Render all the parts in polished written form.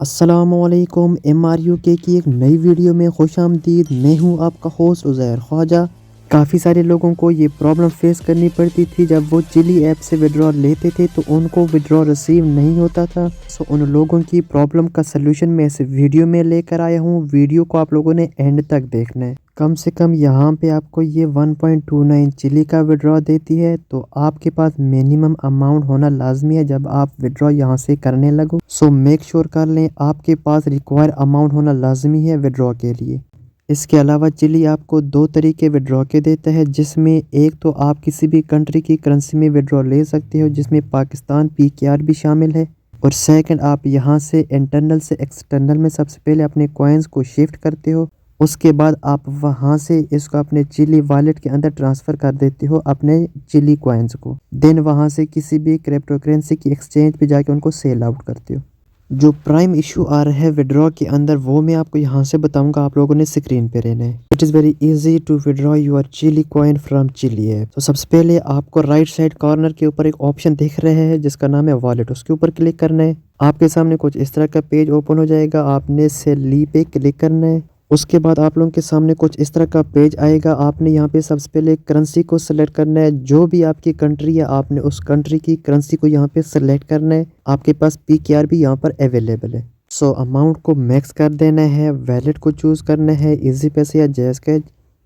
अस्सलामुअलैकुम MRUK की एक नई वीडियो में खुशामदीद। मैं हूं आपका होस्ट उज़ैर ख्वाजा। काफ़ी सारे लोगों को ये प्रॉब्लम फेस करनी पड़ती थी जब वो चिली ऐप से विड्रॉ लेते थे तो उनको विड्रॉ रिसीव नहीं होता था। सो उन लोगों की प्रॉब्लम का सलूशन मैं इस वीडियो में लेकर आया हूँ। वीडियो को आप लोगों ने एंड तक देखना है। कम से कम यहाँ पे आपको ये 1.29 चिली का विड्रॉ देती है, तो आपके पास मिनिमम अमाउंट होना लाजमी है जब आप विड्रॉ यहाँ से करने लगो। सो मेक श्योर कर लें आपके पास रिक्वायर अमाउंट होना लाजमी है विड्रॉ के लिए। इसके अलावा चिली आपको दो तरीके विड्रॉ के देता है, जिसमें एक तो आप किसी भी कंट्री की करेंसी में विड्रॉ ले सकते हो जिसमें पाकिस्तान PKR भी शामिल है, और सेकंड आप यहाँ से इंटरनल से एक्सटर्नल में सबसे पहले अपने कॉइन्स को शिफ्ट करते हो। उसके बाद आप वहाँ से इसको अपने चिली वॉलेट के अंदर ट्रांसफ़र कर देते हो अपने चिली कॉइन्स को। देन वहाँ से किसी भी क्रिप्टो करेंसी की एक्सचेंज पे जाके उनको सेल आउट करते हो। जो प्राइम इशू आ रहा है विड्रॉ के अंदर वो मैं आपको यहाँ से बताऊंगा, आप लोगों ने स्क्रीन पे रहना है। It is very easy to withdraw your chilly coin from chilli app. तो सबसे पहले आपको राइट साइड कॉर्नर के ऊपर एक ऑप्शन दिख रहा है जिसका नाम है वॉलेट, उसके ऊपर क्लिक करना है। आपके सामने कुछ इस तरह का पेज ओपन हो जाएगा, आपने सेली पे क्लिक करना है। उसके बाद आप लोगों के सामने कुछ इस तरह का पेज आएगा। आपने यहाँ पे सबसे पहले करेंसी को सिलेक्ट करना है, जो भी आपकी कंट्री है आपने उस कंट्री की करेंसी को यहाँ पे सिलेक्ट करना है। आपके पास PKR भी यहाँ पर अवेलेबल है। सो अमाउंट को मैक्स कर देना है, वैलेट को चूज़ करना है, इजी पैसे या जैज़ कैश।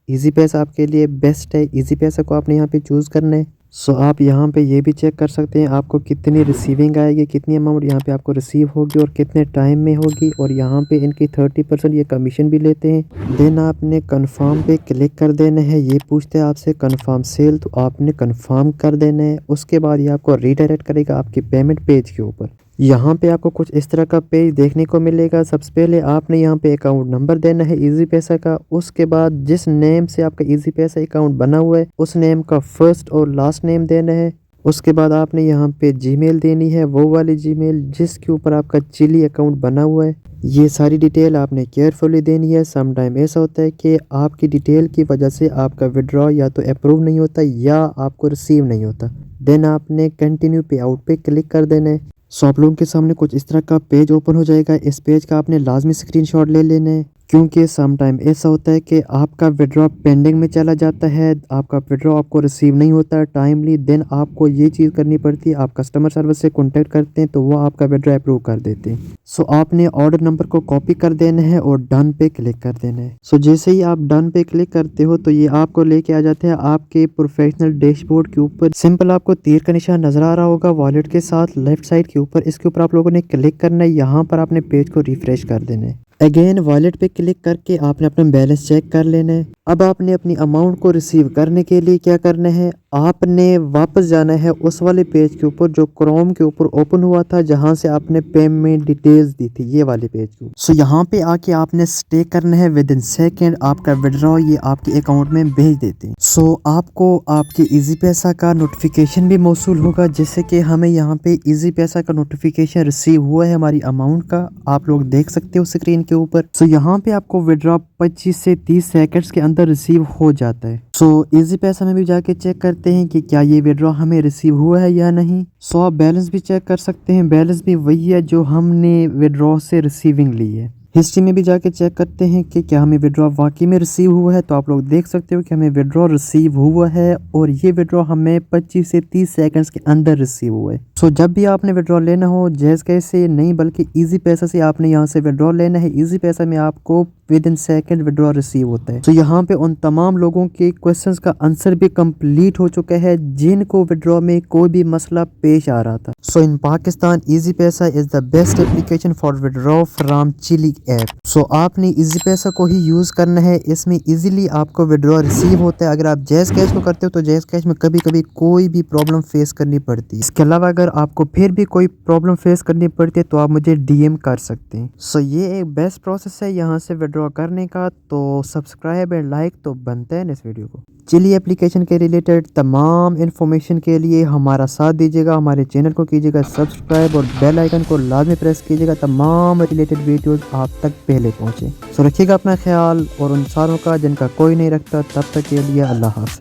इजी पैसा आपके लिए बेस्ट है, इजी पैसा को आपने यहाँ पे चूज़ करना है। सो आप यहाँ पे ये भी चेक कर सकते हैं आपको कितनी रिसीविंग आएगी, कितनी अमाउंट यहाँ पे आपको रिसीव होगी और कितने टाइम में होगी, और यहाँ पे इनकी 30% ये कमीशन भी लेते हैं। देन आपने कंफर्म पे क्लिक कर देना है। ये पूछते हैं आपसे कंफर्म सेल, तो आपने कंफर्म कर देना है। उसके बाद ये आपको रीडायरेक्ट करेगा आपके पेमेंट पेज के ऊपर। यहाँ पे आपको कुछ इस तरह का पेज देखने को मिलेगा। सबसे पहले आपने यहाँ पे अकाउंट नंबर देना है इजी पैसा का। उसके बाद जिस नेम से आपका इजी पैसा अकाउंट बना हुआ है उस नेम का फर्स्ट और लास्ट नेम देना है। उसके बाद आपने यहाँ पे जीमेल देनी है, वो वाली जीमेल जिसके ऊपर आपका चिली अकाउंट बना हुआ है। ये सारी डिटेल आपने केयरफुली देनी है। सम टाइम ऐसा होता है कि आपकी डिटेल की वजह से आपका विड्रॉ या तो अप्रूव नहीं होता या आपको रिसीव नहीं होता। देन आपने कंटिन्यू पे आउट पे क्लिक कर देना है। सो आप लोगों के सामने कुछ इस तरह का पेज ओपन हो जाएगा। इस पेज का आपने लाजमी स्क्रीनशॉट ले लेना है, क्योंकि सम टाइम ऐसा होता है कि आपका विड्रॉ पेंडिंग में चला जाता है, आपका विड्रॉ आपको रिसीव नहीं होता टाइमली। देन आपको ये चीज़ करनी पड़ती है, आप कस्टमर सर्विस से कॉन्टेक्ट करते हैं तो वो आपका विड्रॉ अप्रूव कर देते हैं। सो आपने ऑर्डर नंबर को कॉपी कर देना है और डन पे क्लिक कर देना है। सो जैसे ही आप डन पे क्लिक करते हो तो ये आपको लेके आ जाते हैं आपके प्रोफेशनल डैशबोर्ड के ऊपर। सिंपल आपको तीर का निशान नजर आ रहा होगा वॉलेट के साथ लेफ्ट साइड के ऊपर, इसके ऊपर आप लोगों ने क्लिक करना है। यहाँ पर आपने पेज को रिफ्रेश कर देना है। अगेन वॉलेट पे क्लिक करके आपने अपना बैलेंस चेक कर लेना है। अब आपने अपनी अमाउंट को रिसीव करने के लिए क्या करना है, आपने वापस जाना है उस वाले पेज के ऊपर जो क्रोम के ऊपर ओपन हुआ था, जहां से आपने पेमेंट डिटेल्स दी थी, ये वाले पेज को। सो यहाँ पे आके आपने स्टे करना है। विद इन सेकेंड आपका विड्रॉ ये आपके अकाउंट में भेज देते हैं। सो आपको आपके इजी पैसा का नोटिफिकेशन भी मौसूल होगा, जिससे कि हमें यहाँ पे इजी पैसा का नोटिफिकेशन रिसीव हुआ है हमारी अमाउंट का, आप लोग देख सकते हो स्क्रीन के ऊपर। सो यहाँ पे आपको विड्रॉ 25 से 30 सेकंड्स के अंदर रिसीव हो जाता है। सो इजी पैसा में भी जाके चेक करते हैं कि क्या ये विड्रॉ हमें रिसीव हुआ है या नहीं। सो आप बैलेंस भी चेक कर सकते हैं, बैलेंस भी वही है जो हमने विड्रॉ से रिसीविंग ली है। हिस्ट्री में भी जाके चेक करते हैं कि क्या हमें विड्रॉ वाकई में रिसीव हुआ है, तो आप लोग देख सकते हो कि हमें विड्रॉ रिसीव हुआ है और ये विड्रॉ हमें 25 से 30 सेकंड्स के अंदर रिसीव हुआ है। सो जब भी आपने विड्रॉ लेना हो जैज़ कैश से नहीं बल्कि इजी पैसा से आपने यहाँ से विड्रॉ लेना है। इजी पैसा में आपको with in second withdraw receive होता है। तो यहाँ पे उन तमाम लोगों के क्वेश्चंस का आंसर भी कंप्लीट हो चुका है जिनको विड्रॉ में कोई भी मसला पेश आ रहा था। So in Pakistan Easypaisa is the best application for withdraw from chilli app. So आपने इजी पैसा को ही यूज करना है, इसमें इजीली आपको विड्रॉ रिसीव होता है। अगर आप जैज़ कैश को करते हो तो जैज़ कैश में कभी कभी कोई भी प्रॉब्लम फेस करनी पड़ती है। इसके अलावा अगर आपको फिर भी कोई प्रॉब्लम फेस करनी पड़ती है तो आप मुझे DM कर सकते हैं। सो ये एक बेस्ट प्रोसेस है यहाँ से विड्रॉ करने का। तो सब्सक्राइब एंड लाइक तो बनता है ना इस वीडियो को। चिली एप्लीकेशन के रिलेटेड तमाम इन्फॉर्मेशन के लिए हमारा साथ दीजिएगा, हमारे चैनल को कीजिएगा सब्सक्राइब और बेल आइकन को लाजमी प्रेस कीजिएगा, तमाम रिलेटेड वीडियोस आप तक पहले पहुंचे। सो रखिएगा अपना ख्याल और उन सारों का जिनका कोई नहीं रखता। तब तक के लिए अल्लाह हाफ़िज़।